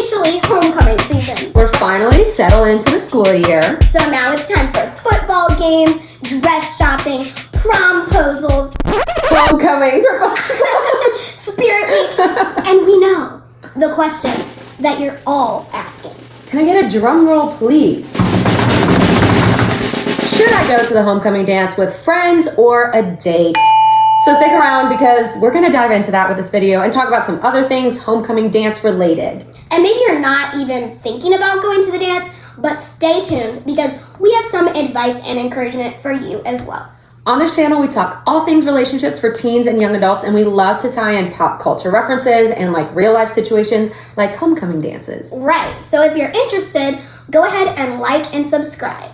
officially homecoming season. We're finally settled into the school year. So now it's time for football games, dress shopping, promposals, Homecoming proposals. Spirit Week, and we know the question that you're all asking. Can I get a drum roll, please? Should I go to the homecoming dance with friends or a date? So stick around because we're going to dive into that with this video and talk about some other things homecoming dance related. And maybe you're not even thinking about going to the dance, but stay tuned because we have some advice and encouragement for you as well. On this channel, we talk all things relationships for teens and young adults, and we love to tie in pop culture references and like real life situations like homecoming dances. Right, so if you're interested, go ahead and like and subscribe.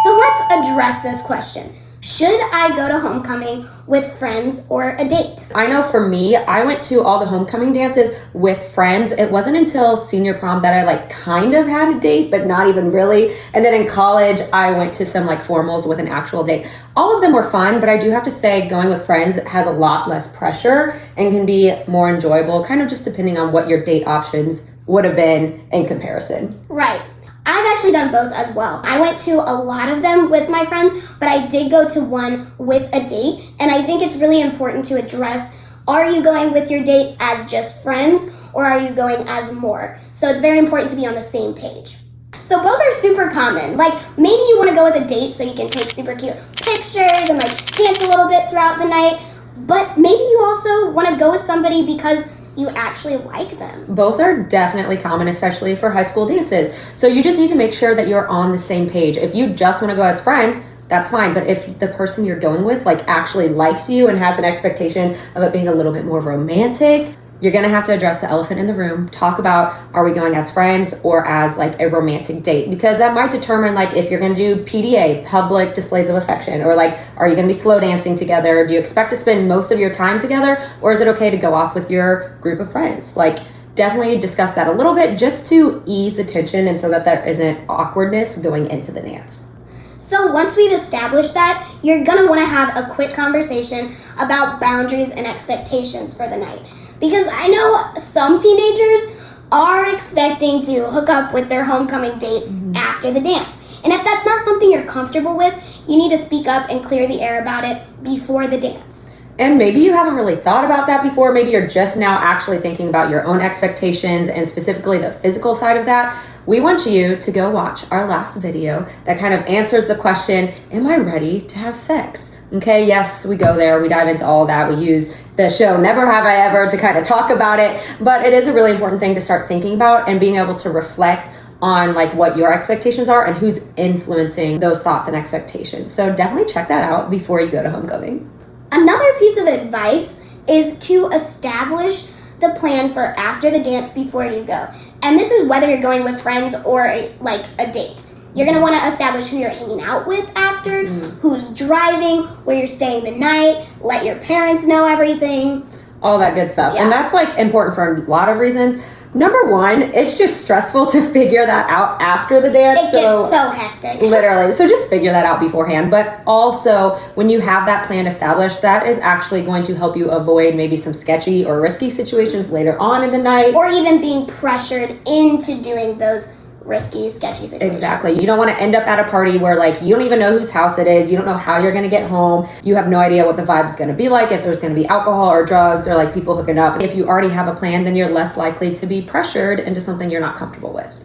So let's address this question. Should I go to homecoming with friends or a date? I know for me, I went to all the homecoming dances with friends. It wasn't until senior prom that I like kind of had a date, but not even really. And then in college, I went to some like formals with an actual date. All of them were fun, but I do have to say going with friends has a lot less pressure and can be more enjoyable, kind of just depending on what your date options would have been in comparison. Right. I've actually done both as well. I went to a lot of them with my friends, but I did go to one with a date. And I think it's really important to address, are you going with your date as just friends or are you going as more? So it's very important to be on the same page. So both are super common. Like maybe you want to go with a date so you can take super cute pictures and like dance a little bit throughout the night. But maybe you also want to go with somebody because you actually like them. Both are definitely common, especially for high school dances. So you just need to make sure that you're on the same page. If you just want to go as friends, that's fine. But if the person you're going with like actually likes you and has an expectation of it being a little bit more romantic, you're gonna have to address the elephant in the room. Talk about, are we going as friends or as like a romantic date? Because that might determine like if you're gonna do PDA, public displays of affection, or like, are you gonna be slow dancing together? Do you expect to spend most of your time together? Or is it okay to go off with your group of friends? Like definitely discuss that a little bit just to ease the tension and so that there isn't awkwardness going into the dance. So once we've established that, you're gonna wanna have a quick conversation about boundaries and expectations for the night. Because I know some teenagers are expecting to hook up with their homecoming date after the dance. And if that's not something you're comfortable with, you need to speak up and clear the air about it before the dance. And maybe you haven't really thought about that before. Maybe you're just now actually thinking about your own expectations and specifically the physical side of that. We want you to go watch our last video that kind of answers the question, am I ready to have sex? Okay, yes, we go there. We dive into all that. We use the show Never Have I Ever to kind of talk about it. But it is a really important thing to start thinking about and being able to reflect on like what your expectations are and who's influencing those thoughts and expectations. So definitely check that out before you go to homecoming. Another piece of advice is to establish the plan for after the dance before you go. And this is whether you're going with friends or like a date. You're going to want to establish who you're hanging out with after, who's driving, where you're staying the night, let your parents know everything. All that good stuff. Yeah. And that's like important for a lot of reasons. Number one, it's just stressful to figure that out after the dance. It gets so hectic. Literally. So just figure that out beforehand. But also, when you have that plan established, that is actually going to help you avoid maybe some sketchy or risky situations later on in the night. Or even being pressured into doing those risky, sketchy situations. Exactly. You don't want to end up at a party where like you don't even know whose house it is. You don't know how you're going to get home. You have no idea what the vibe's going to be like, if there's going to be alcohol or drugs or like people hooking up. If you already have a plan, then you're less likely to be pressured into something you're not comfortable with.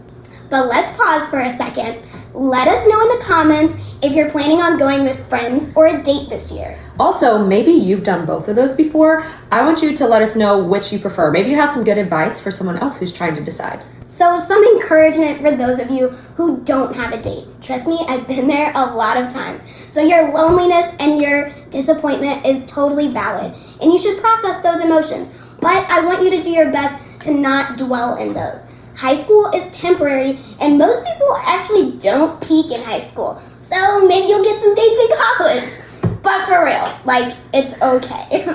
But let's pause for a second. Let us know in the comments if you're planning on going with friends or a date this year. Also, maybe you've done both of those before. I want you to let us know which you prefer. Maybe you have some good advice for someone else who's trying to decide. So some encouragement for those of you who don't have a date. Trust me, I've been there a lot of times. So your loneliness and your disappointment is totally valid, and you should process those emotions. But I want you to do your best to not dwell in those. High school is temporary, and most people actually don't peak in high school. So maybe you'll get some dates in college. But for real, like, it's okay.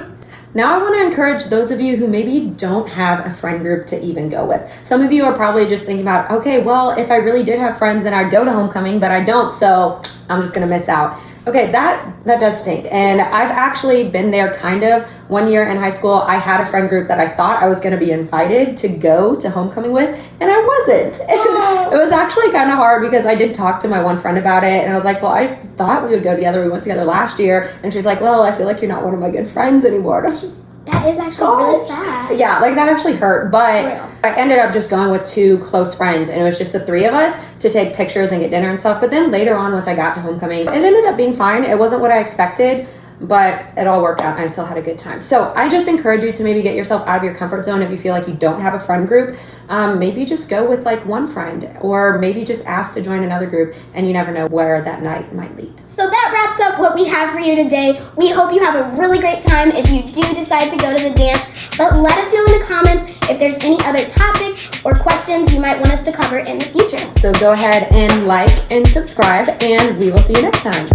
Now I want to encourage those of you who maybe don't have a friend group to even go with. Some of you are probably just thinking about, okay, well, if I really did have friends, then I'd go to homecoming, but I don't, so I'm just gonna miss out. Okay, that does stink. And I've actually been there kind of. One year in high school, I had a friend group that I thought I was gonna be invited to go to homecoming with, and I wasn't. Oh. It was actually kind of hard because I did talk to my one friend about it, and I was like, well, I thought we would go together. We went together last year. And she's like, well, I feel like you're not one of my good friends anymore. And I was just, That is actually really sad. yeah, like that actually hurt, but For real. I ended up just going with 2 close friends, and it was just the 3 of us to take pictures and get dinner and stuff. But then later on, once I got to homecoming, it ended up being fine. It wasn't what I expected, but it all worked out and I still had a good time. So I just encourage you to maybe get yourself out of your comfort zone. If you feel like you don't have a friend group, maybe just go with like one friend, or maybe just ask to join another group, and you never know where that night might lead. So that wraps up what we have for you today. We hope you have a really great time if you do decide to go to the dance. But let us know in the comments if there's any other topics or questions you might want us to cover in the future. So go ahead and like and subscribe, and we will see you next time.